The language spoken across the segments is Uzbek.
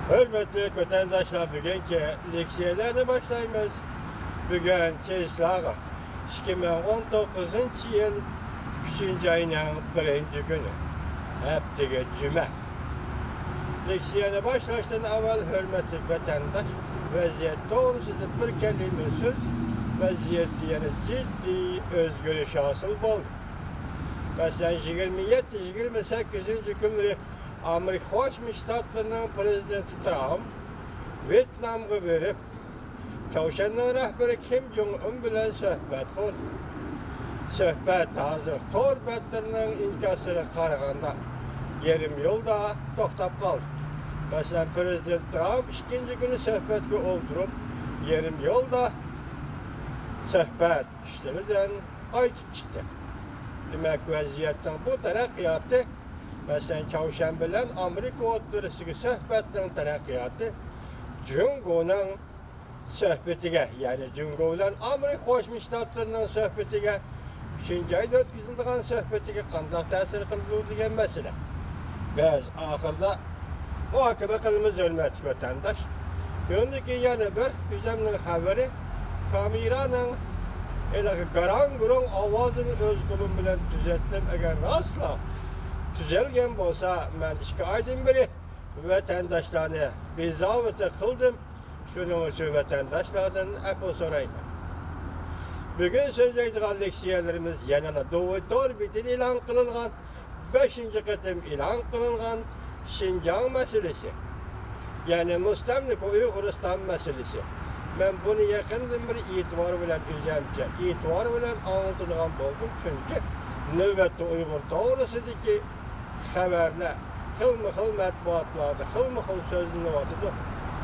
Hürmetli vatandaşlar, bugünkü leksiyalarni başlaymiz. Bugün Çeyslağı 2019 yıl 3. ayının 1. günü. Heptigi cuma. Leksiyani başlaştan avval hürmetli vatandaş, vaziyet doğrusida bir kelime söz, vaziyetli yani ciddi özgürlüş hasıl oldu. Mesela 27-28 günleri Amerika Birleşik Ştatlarının prezidenti Trump Vietnam'a verip Çavuşan'ın rehberi Kim Jong-un bilen söhbet kurdu. Söhbet hazır torbetlerinin inkasına karaganda yerim yolda toktap kaldı. Mesela Prezident Trump ikinci günü söhbetke oldurup yerim yolda söhbet işlerden aytıp çıktı. Demek vaziyetten bu terakkiyatı mesela Çavuşan bilen Amerika oturusundaki söhbetinin terakkiyatı Jungo'nun söhbetige, yani Jungo bilen Amerika Birleşik Ştatlarının söhbetige 3. ayda ötküzüldüğün söhbetige kandak tesir kıldığı diyen mesele. Biz ahırda muhakeme kılımız hürmetli vatandaş. Gündeki yani bir bizimle haberi kameranın Garan avazını öz kulum bilen düzelttim. Eğer asla düzelgen olsa ben 2 aydan beri vatandaşlarına bezavete kıldım. Şunun için vatandaşlardan hep o sorayım. Bugün sözleydiğin leksiyalarımız yanına doğru bitin ilan kılıngan, 5. kıtım ilan kılıngan Şincan meselesi. Yani Müstemlik Uygurustan meselesi. Ben bunu yakından bir itibar bilen üzemce, itibar bilen anlatıdığım oldum. Çünkü nöbette Uygur doğrusudaki haberler, xil matbuatlarda, xil sözünü vatıdı.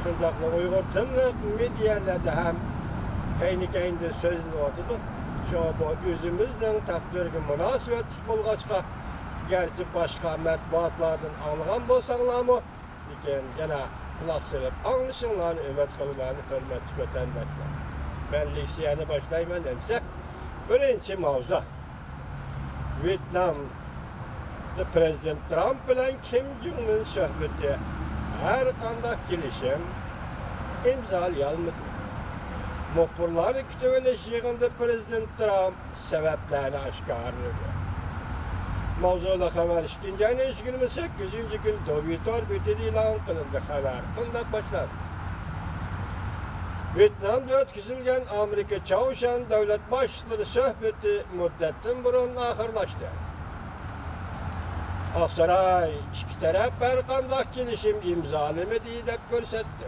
Şundakla Uygur tınlık medyalarda hem kayni sözünü vatıdı. Şu bu yüzümüzden takdirge münasebet bulgaçka, gerçi başka matbuatlardan anlayan bolsanlar mı? Lakin gene kulak sırıp anlaşılan ümit kılmanı hürmetli vatandaşlar. Ben leksiyani başlayman demse, birinci mavzu. Vietnam'da Prezident Trump bilen Kim Jong-un söhbeti her kandak gelişim imzalayalmadı. Muhbirleri kütüveleşiğinde Prezident Trump sebeplerini aşkarladı. Mavzula haber 2. ayın 28. gün Dovitor bitidi ilan kılındı haber. Bundan başlar. Vietnam'da ötküzülgen Amerika Çavuşan devlet başçıları söhbeti müddetin burun ahırlaştı. Aksaray iki taraf bir kandak gelişim imzalamadı dep görsetti.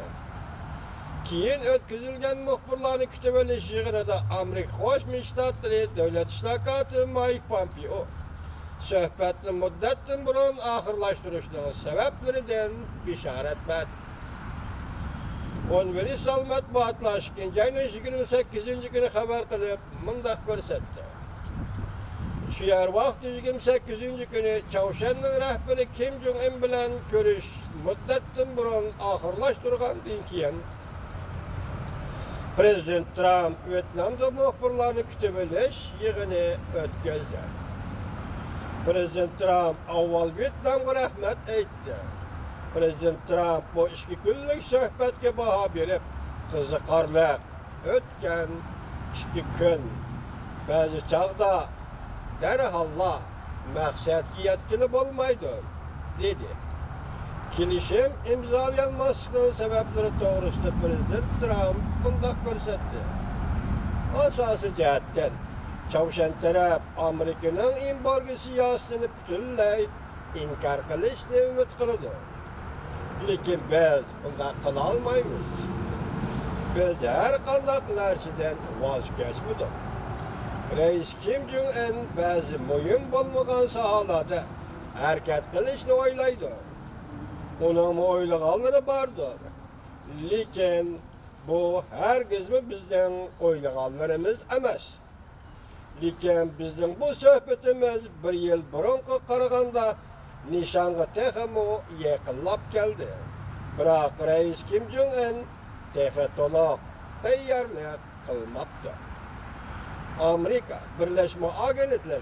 Keyin ötküzülgen muhbirlerini kütüveleşiğine de Amerika Birleşik Ştatları devlet işlakatı Mike Pompeo söhbetli müddetin burun ahırlaştırışının sebeplerinden bişaret bet. 11 salmet batla 2. ayın 28. günü haber kılıp mındak görsetti. Şu yer vakti 28. günü Çavuşan'ın rehberi Kim Jong-un bilen görüş müddetin burun ahırlaştırgan dinkiyen Prezident Trump Vietnam'da muhbirlerini kütübeleş yığını ötközdi. Prezident Trump avval Vietnam'a rahmet etti. Prezident Trump bu 2 günlük söhbetke baha berip kızıkarlık ötken 2 gün bazı çağda derhalla məqsədki yetkili olmaydı dedi. Kilişim imzalayanmasının sebepleri doğrusunda Prezident Trump bundak görsetti. Asası cihetten Çavuşan taraf Amerika'nın embargo siyasetini bütünley inkar kılışını ümit kılıdı. Lakin biz bundan kılalmayız. Biz her kandak narsiden vazgeçmedik. Reis Kim Jong-un bazı mühim bulmagan sahalarda hareket kılışını oylaydı. Onun oylaganları bardır. Lakin bu herkes mi bizden oylaganlarımız emas. Lakin bizden bu söhbetimiz 1 yıl burunqa qaraganda nişanga texmi yaqinlab keldi. Biroq Reis Kim Jong-un tehi to'liq tayyorlik qilmabdi. Amerika Birleşme Agentligi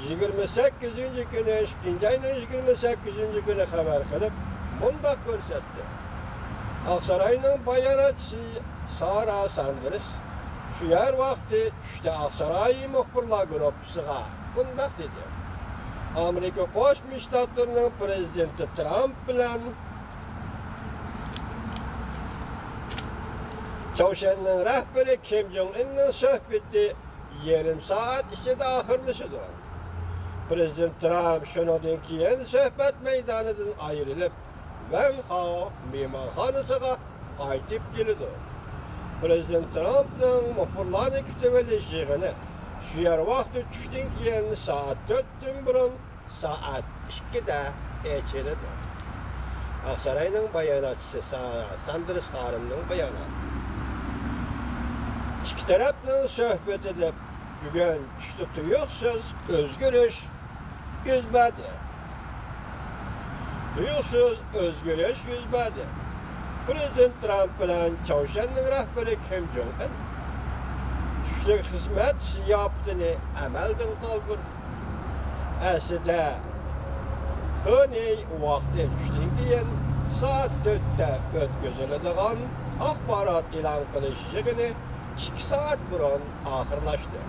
28. günü 2. ayın 28. günü haber qilib bundaq ko'rsatdi. Aksaray'ın bayanatçısı Sara Sanders şu yer vakti işte Aksaray muhbirlar grupsuga bundak dedi. Amerika Qo'shma Shtatlarining prezidenti Trump bilan Çavuşanның rahbari Kim Jong-unning suhbati yarim soat ichida oxirlashadi. Prezident Trump shundan keyin suhbat maydonidan ayrilib, Vanhao mehmonxonasiga qaytib keldi. Prezident Trumpning muxbirlarni kutib olishini shu yer vaqti tushdan keyin soat 4dan burun soat 2da echildi. Aksaray'ның bayonotchisi Sara Sanders xonimning bayonoti. İki tarafның suhbatida bugun tushda tuyuqsiz o'zgarish yuz berdi. Tuyuqsiz o'zgarish yuz berdi. Prezident Trump bilan Çavuşanның rahbari Kim Jong-un tushlik xizmat ziyofatini amaldan qoldirdi. Aslida Xoney vaqti tushdan keyin soat 4da o'tkaziladigan axborot e'lon qilish yig'ini 2 saat burun oxirlashdi.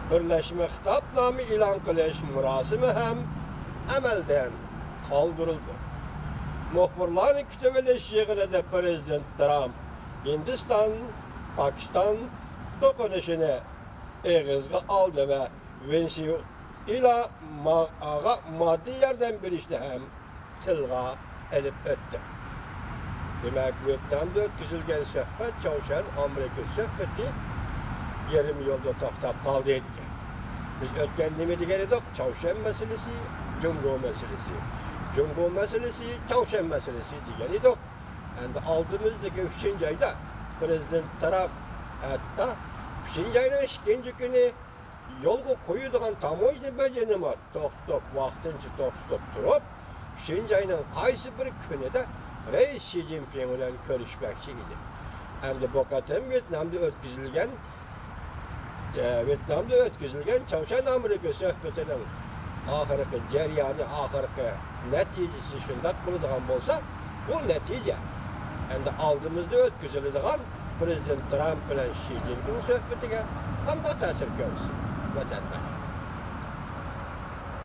Birlashma xitobnoma e'lon qilish murosimi ham amaldan qoldirildi. Muxbirlarni kutib olish yig'inida Prezident Trump Hindiston, Pokiston to'qinishini eg'izga oldi va Venesuelaga moddiy yordam berishni ham tilga olib o'tdi. Demek Vyetnamda o'tkazilgan suhbat Çavuşan Amerika suhbati yarim yo'lda to'xtab qoldi ekan. Biz o'tgan nima degan edik? Çavuşan masalasi, Jungo masalasi. Jungo masalasi, Çavuşan masalasi degan edik. Endi oldimizdagi 3-oyda Prezident Trump hatta 3-oyning 2-chi kuni yo'lga qo'yadigan tamoyil bajanima to'xtab vaqtincha to'xtab turib, 3-oyning qaysi bir kunida Reis Xi Jinping bilan ko'rishmoqchi edi. Endi bu qatam Vyetnamda o'tkazilgan Çavuşan Amerika suhbatining oxirgi jarayoni, oxirgi natijasi shunday bo'ladigan bo'lsa, bu natija endi oldimizda o'tkaziladigan Prezident Trump bilan Xi Jinping suhbatiga qanday ta'sir ko'rsatadi vatandosh?